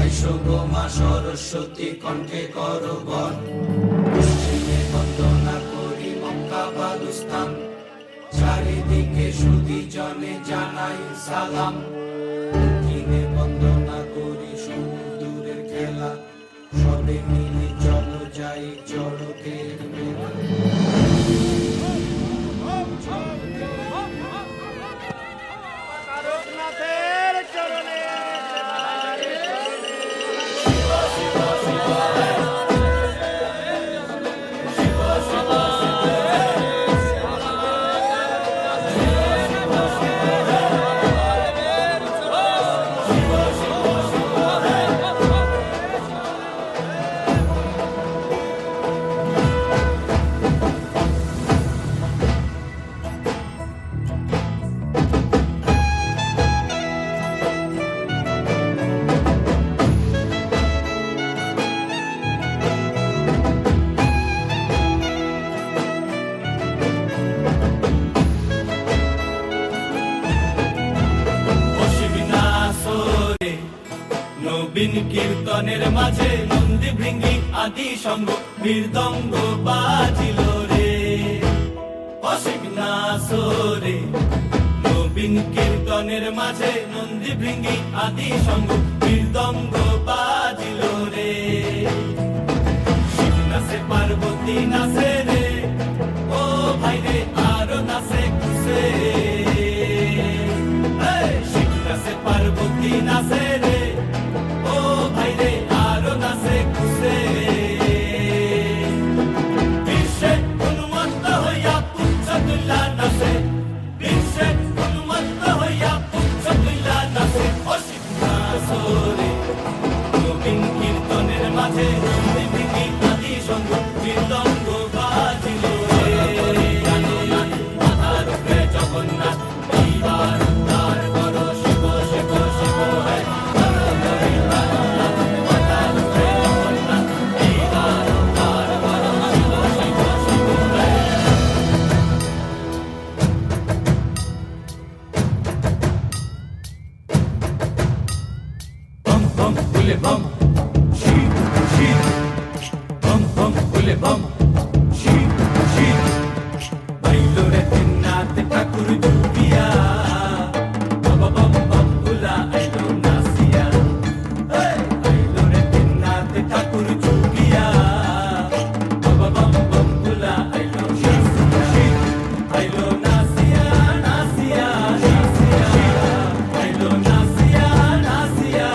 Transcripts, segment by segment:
আইসো গো মা সরস্বতী কণ্ঠে করো বর, পশ্চিমে বন্দনা করি মক্কা বালুস্তান, চারিদিকে সুধী জনে জানাই সালাম। দক্ষিণে বন্দনা করি সমুদ্রের খেলা, সবে মিলে চলো যাই চড়কের মেলা। নবীন কীর্তনের মাঝে নন্দী ভৃঙ্গি আদি সঙ্গ মৃদঙ্গ বাজিল রে, অসিক নাসরে। নবীন কীর্তনের মাঝে নন্দী ভৃঙ্গি আদি সঙ্গ মৃদঙ্গ বাজিল রে। শিব নাচে পার্বতী নাচে রে, ও ভাই রে আরো নাচে খুশে। শিব নাচে পার্বতী নাচে রে, bum, sheep, sheep, bum bum, bule bum, sheep, sheep. Bailo re tinnate Thakur Zubia, bum bum bum bula ailo nasiya. Bailo re tinnate Thakur Zubia, bum bum bum bula ailo nasiya. Bailo nasiya, nasiya, nasiya. Bailo nasiya, nasiya.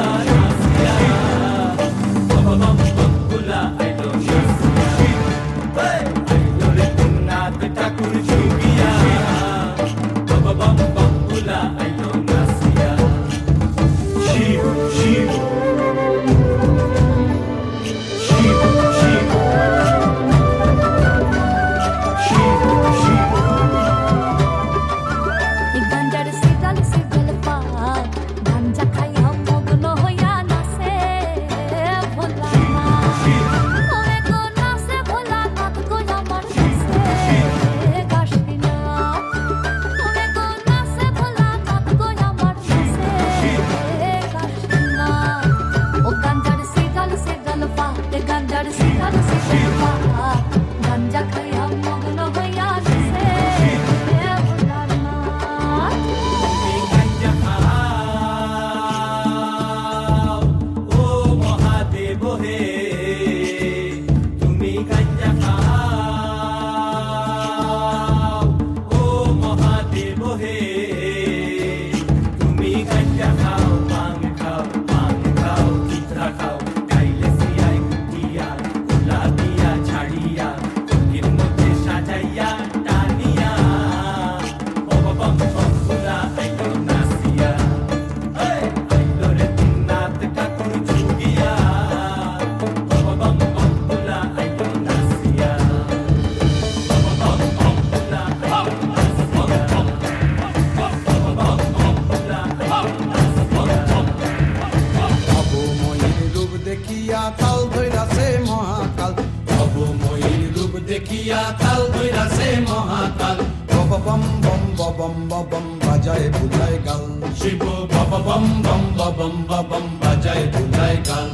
দেখিয়া তাল ধইরাছে মহাকাল, বম বম বম বম বম বাজায় বুঝায় গাল। শিব বাবা বম বম বম বম বাজায় বুলায় গান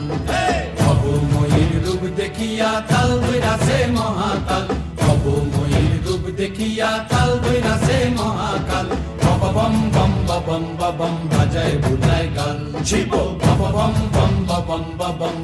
ভবময়ীর রূপ দেখিয়া তাল ধইরাছে মহাকাল ভবময়ীর রূপ দেখিয়া তাল ধইরাছে মহাকাল বম বম বম বম বাজায় বুলায় গান শিব বম বম বম বম